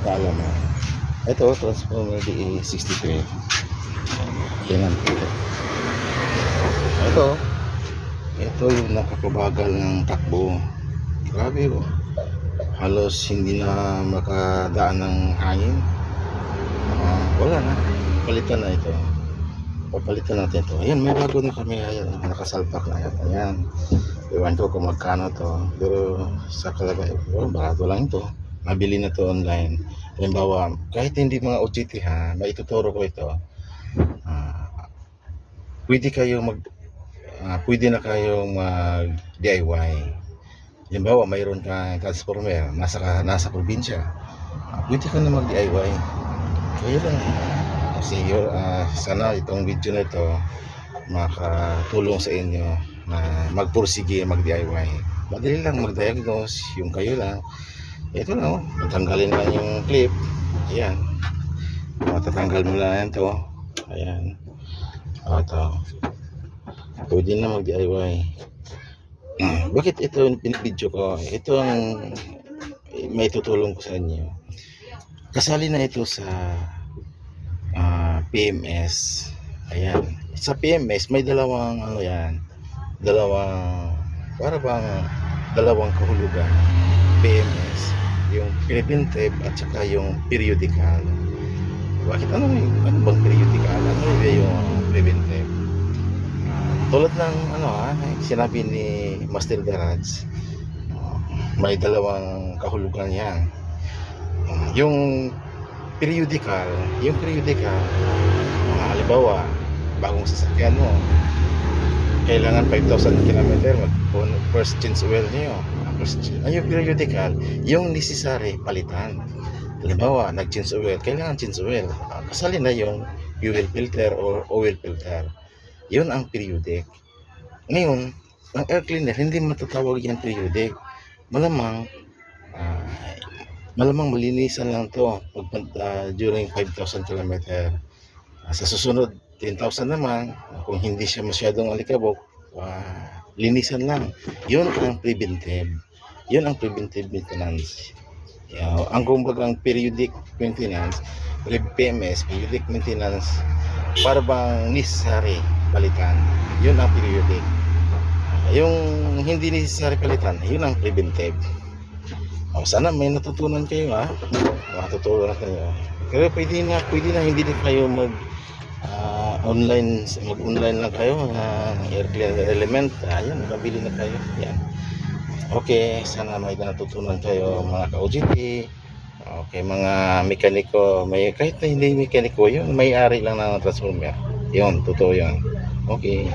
kaalaman. Ito, transformer DA63. Yan. Ito yung nakakabagal ng takbo. Grabe oh. Halos hindi na makadaan ng hangin. Wala na. Palitan na ito. Papalitan natin ito. Ayan, may bago na kami. Ayan, nakasalpak na yan. Ayan. Iwan ko kung magkano to. Pero sa kalagay, barato lang ito. Mabili na to online. Halimbawa, kahit hindi mga OGT ha, maituturo ko ito. Pwede na kayong mag DIY. Halimbawa, mayroon kang transformer nasa probinsya. Pwede ka na mag DIY. Kaya lang. Kasi sana itong video na ito makatulong sa inyo na magpursige mag DIY. Madali lang mag-diagnose yung kayo lang. Ito lang, tatanggalin lang yung clip. Ayan. Matatanggal mo lang ito. Ayan. Ito. Pwede na mag DIY. Bakit ito yung pinipidyo ko? Ito ang may tutulong ko sa inyo. Kasali na ito sa PMS. Ayan. Sa PMS may dalawang dalawang kahulugan. PMS, yung preventive at saka yung periodical. Bakit ano bang periodical? Ano yung preventive? Tulad ng sinabi ni Master Garage, may dalawang kahulugan yan. Yung periodical, halimbawa, bagong sasakyan mo, kailangan 5,000 km first change oil niyo. Yung periodical, yung necessary palitan. Halimbawa, nag-change oil, kailangan change oil. Kasali na yung fuel filter or oil filter. Yun ang periodic. Ngayon, ang air cleaner, hindi matatawag yan periodic. Malamang malinisan lang to during 5,000 km. Sa susunod 10,000 naman, kung hindi siya masyadong alikabok, linisan lang. Yun ang preventive. Yun ang preventive maintenance. Ang kumbagang periodic maintenance, PMS, periodic maintenance, para bang necessary palitan. Yun ang periodic. Yung hindi necessary palitan, yun ang preventive. Sana may natutunan kayo Matutunan kayo. Pero pwede na hindi din kayo mag-online lang kayo air cleaner element. Ayan, mabili na kayo. Yan. Okay, sana may natutunan kayo mga ka-OGT. Okay, mga mekaniko, kahit na hindi mekaniko, yun may-ari lang ng transformer. Yun, totoo yun. Okay.